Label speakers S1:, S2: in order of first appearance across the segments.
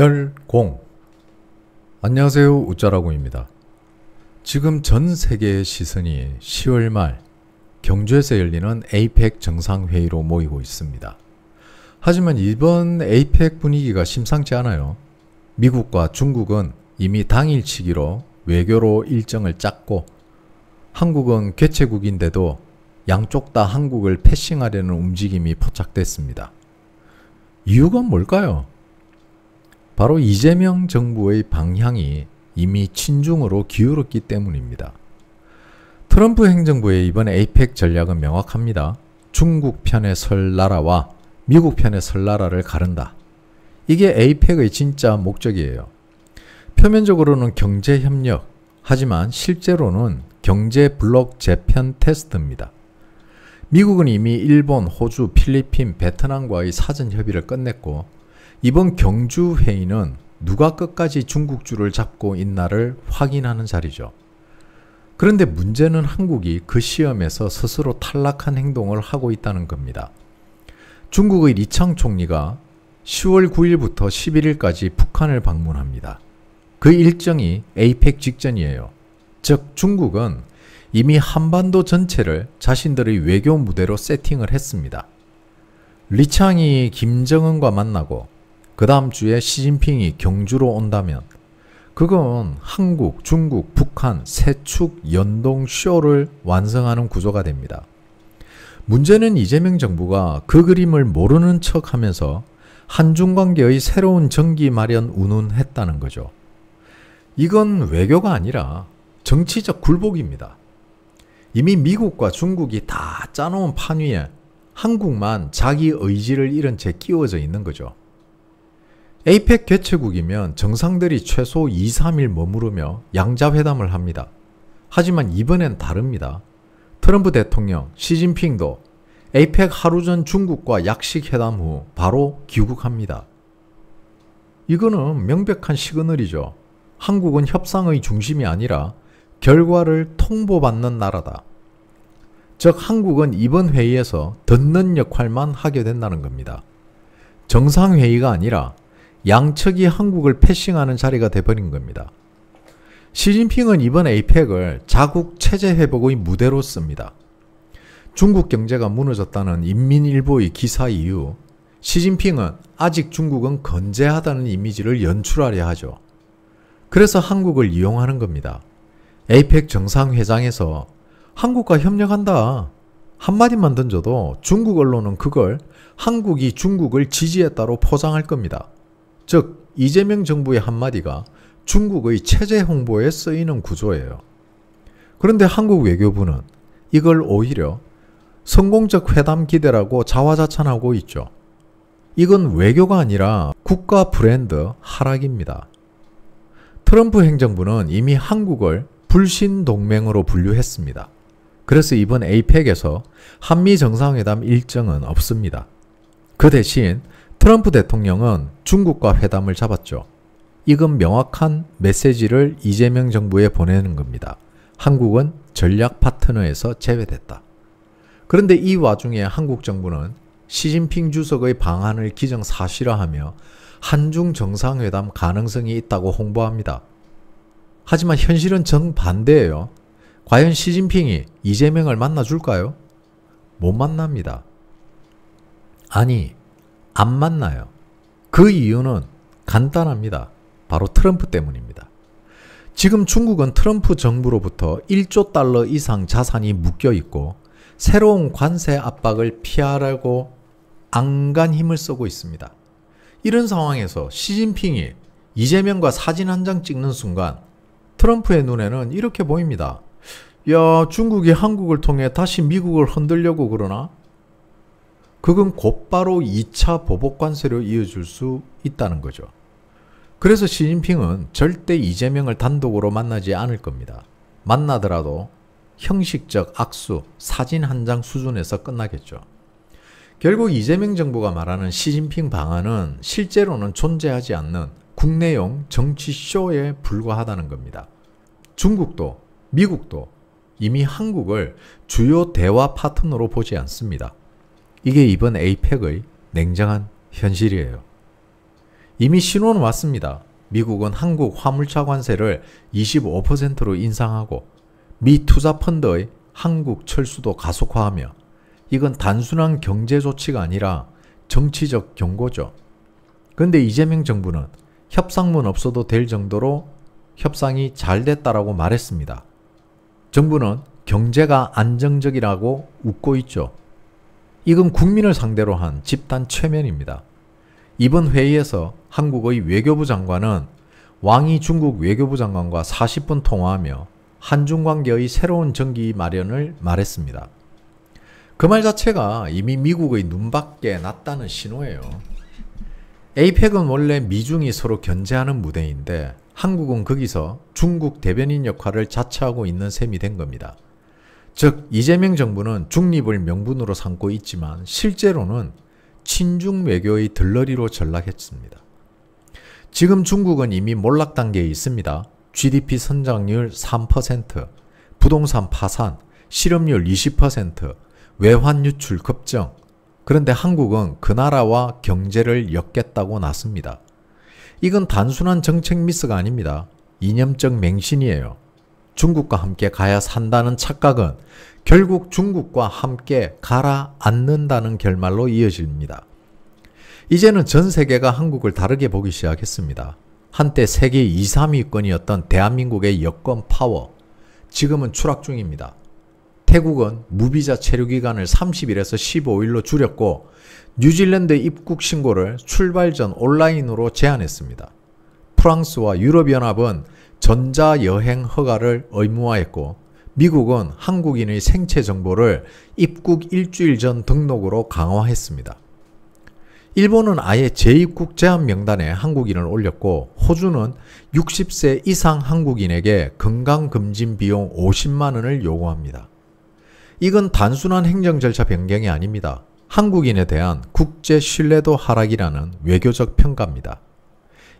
S1: 멸공. 안녕하세요, 우짜라고입니다. 지금 전 세계의 시선이 10월 말 경주에서 열리는 에이펙 정상회의로 모이고 있습니다. 하지만 이번 에이펙 분위기가 심상치 않아요. 미국과 중국은 이미 당일치기로 외교로 일정을 짰고, 한국은 개최국인데도 양쪽 다 한국을 패싱하려는 움직임이 포착됐습니다. 이유가 뭘까요? 바로 이재명 정부의 방향이 이미 친중으로 기울었기 때문입니다. 트럼프 행정부의 이번 에이펙 전략은 명확합니다. 중국 편에 설 나라와 미국 편에 설 나라를 가른다. 이게 에이펙의 진짜 목적이에요. 표면적으로는 경제협력, 하지만 실제로는 경제 블록 재편 테스트입니다. 미국은 이미 일본, 호주, 필리핀, 베트남과의 사전 협의를 끝냈고, 이번 경주회의는 누가 끝까지 중국줄을 잡고 있나를 확인하는 자리죠. 그런데 문제는 한국이 그 시험에서 스스로 탈락한 행동을 하고 있다는 겁니다. 중국의 리창 총리가 10월 9일부터 11일까지 북한을 방문합니다. 그 일정이 에이펙 직전이에요. 즉 중국은 이미 한반도 전체를 자신들의 외교 무대로 세팅을 했습니다. 리창이 김정은과 만나고 그 다음 주에 시진핑이 경주로 온다면 그건 한국, 중국, 북한 세 축 연동 쇼를 완성하는 구조가 됩니다. 문제는 이재명 정부가 그 그림을 모르는 척하면서 한중 관계의 새로운 전기 마련 운운했다는 거죠. 이건 외교가 아니라 정치적 굴복입니다. 이미 미국과 중국이 다 짜놓은 판 위에 한국만 자기 의지를 잃은 채 끼워져 있는 거죠. 에이펙 개최국이면 정상들이 최소 2, 3일 머무르며 양자회담을 합니다. 하지만 이번엔 다릅니다. 트럼프 대통령, 시진핑도 에이펙 하루 전 중국과 약식 회담 후 바로 귀국합니다. 이거는 명백한 시그널이죠. 한국은 협상의 중심이 아니라 결과를 통보받는 나라다. 즉 한국은 이번 회의에서 듣는 역할만 하게 된다는 겁니다. 정상회의가 아니라 양측이 한국을 패싱하는 자리가 돼버린 겁니다. 시진핑은 이번 에이펙을 자국 체제 회복의 무대로 씁니다. 중국 경제가 무너졌다는 인민일보의 기사 이후 시진핑은 아직 중국은 건재하다는 이미지를 연출하려 하죠. 그래서 한국을 이용하는 겁니다. 에이펙 정상회장에서 한국과 협력한다 한마디만 던져도 중국 언론은 그걸 한국이 중국을 지지했다로 포장할 겁니다. 즉 이재명 정부의 한마디가 중국의 체제 홍보에 쓰이는 구조예요. 그런데 한국 외교부는 이걸 오히려 성공적 회담 기대라고 자화자찬하고 있죠. 이건 외교가 아니라 국가 브랜드 하락입니다. 트럼프 행정부는 이미 한국을 불신동맹으로 분류했습니다. 그래서 이번 에이펙에서 한미 정상회담 일정은 없습니다. 그 대신 트럼프 대통령은 중국과 회담을 잡았죠. 이건 명확한 메시지를 이재명 정부에 보내는 겁니다. 한국은 전략 파트너에서 제외됐다. 그런데 이 와중에 한국 정부는 시진핑 주석의 방한을 기정사실화하며 한중 정상회담 가능성이 있다고 홍보합니다. 하지만 현실은 정반대예요. 과연 시진핑이 이재명을 만나줄까요? 못 만납니다. 아니, 안 만나요. 그 이유는 간단합니다. 바로 트럼프 때문입니다. 지금 중국은 트럼프 정부로부터 1조 달러 이상 자산이 묶여 있고 새로운 관세 압박을 피하려고 안간 힘을 쓰고 있습니다. 이런 상황에서 시진핑이 이재명과 사진 한 장 찍는 순간 트럼프의 눈에는 이렇게 보입니다. 야, 중국이 한국을 통해 다시 미국을 흔들려고 그러나? 그건 곧바로 2차 보복 관세로 이어질 수 있다는 거죠. 그래서 시진핑은 절대 이재명을 단독으로 만나지 않을 겁니다. 만나더라도 형식적 악수, 사진 한 장 수준에서 끝나겠죠. 결국 이재명 정부가 말하는 시진핑 방안은 실제로는 존재하지 않는 국내용 정치쇼에 불과하다는 겁니다. 중국도 미국도 이미 한국을 주요 대화 파트너로 보지 않습니다. 이게 이번 에이펙의 냉정한 현실이에요. 이미 신호는 왔습니다. 미국은 한국 화물차 관세를 25%로 인상하고 미 투자펀드의 한국 철수도 가속화하며 이건 단순한 경제 조치가 아니라 정치적 경고죠. 그런데 이재명 정부는 협상문 없어도 될 정도로 협상이 잘 됐다라고 말했습니다. 정부는 경제가 안정적이라고 웃고 있죠. 이건 국민을 상대로 한 집단 최면입니다. 이번 회의에서 한국의 외교부 장관은 왕이 중국 외교부 장관과 40분 통화하며 한중 관계의 새로운 전기 마련을 말했습니다. 그 말 자체가 이미 미국의 눈밖에 났다는 신호예요. APEC은 원래 미중이 서로 견제하는 무대인데 한국은 거기서 중국 대변인 역할을 자처하고 있는 셈이 된 겁니다. 즉 이재명 정부는 중립을 명분으로 삼고 있지만 실제로는 친중 외교의 들러리로 전락했습니다. 지금 중국은 이미 몰락 단계에 있습니다. GDP 성장률 3%, 부동산 파산, 실업률 20%, 외환 유출 급증. 그런데 한국은 그 나라와 경제를 엮겠다고 났습니다. 이건 단순한 정책 미스가 아닙니다. 이념적 맹신이에요. 중국과 함께 가야 산다는 착각은 결국 중국과 함께 가라앉는다는 결말로 이어집니다. 이제는 전 세계가 한국을 다르게 보기 시작했습니다. 한때 세계 2, 3위권이었던 대한민국의 여권 파워, 지금은 추락 중입니다. 태국은 무비자 체류 기간을 30일에서 15일로 줄였고 뉴질랜드 입국 신고를 출발 전 온라인으로 제한했습니다. 프랑스와 유럽연합은 전자여행 허가를 의무화했고 미국은 한국인의 생체 정보를 입국 일주일 전 등록으로 강화했습니다. 일본은 아예 재입국 제한 명단에 한국인을 올렸고 호주는 60세 이상 한국인에게 건강검진 비용 50만 원을 요구합니다. 이건 단순한 행정 절차 변경이 아닙니다. 한국인에 대한 국제 신뢰도 하락이라는 외교적 평가입니다.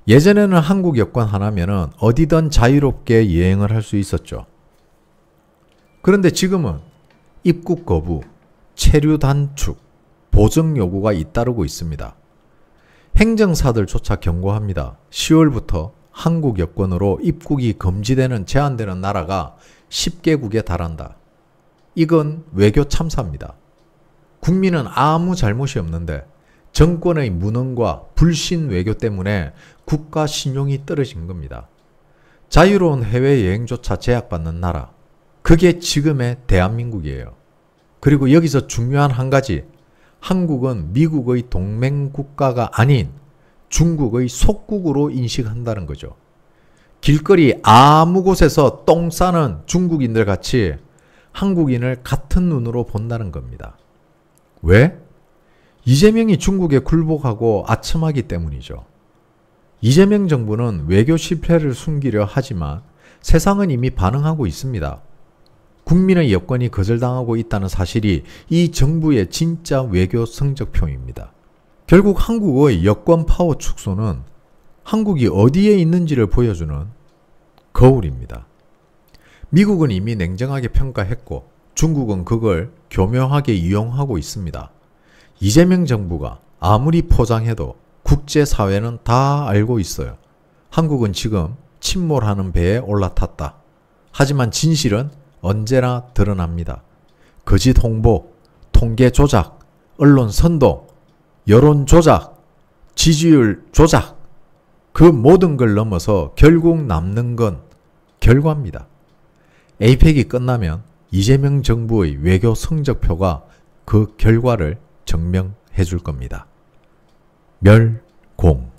S1: 예전에는 한국 여권 하나면은 어디든 자유롭게 여행을 할 수 있었죠. 그런데 지금은 입국 거부, 체류 단축, 보증 요구가 잇따르고 있습니다. 행정사들조차 경고합니다. 10월부터 한국 여권으로 입국이 금지되는 제한되는 나라가 10개국에 달한다. 이건 외교 참사입니다. 국민은 아무 잘못이 없는데 정권의 무능과 불신 외교 때문에 국가 신용이 떨어진 겁니다. 자유로운 해외여행조차 제약받는 나라, 그게 지금의 대한민국이에요. 그리고 여기서 중요한 한 가지, 한국은 미국의 동맹국가가 아닌 중국의 속국으로 인식한다는 거죠. 길거리 아무 곳에서 똥 싸는 중국인들 같이 한국인을 같은 눈으로 본다는 겁니다. 왜? 이재명이 중국에 굴복하고 아첨하기 때문이죠. 이재명 정부는 외교 실패를 숨기려 하지만 세상은 이미 반응하고 있습니다. 국민의 여권이 거절당하고 있다는 사실이 이 정부의 진짜 외교 성적표입니다. 결국 한국의 여권 파워 축소는 한국이 어디에 있는지를 보여주는 거울입니다. 미국은 이미 냉정하게 평가했고 중국은 그걸 교묘하게 이용하고 있습니다. 이재명 정부가 아무리 포장해도 국제사회는 다 알고 있어요. 한국은 지금 침몰하는 배에 올라탔다. 하지만 진실은 언제나 드러납니다. 거짓 홍보, 통계 조작, 언론 선동, 여론 조작, 지지율 조작, 그 모든 걸 넘어서 결국 남는 건 결과입니다. APEC이 끝나면 이재명 정부의 외교 성적표가 그 결과를 증명해 줄 겁니다. 멸공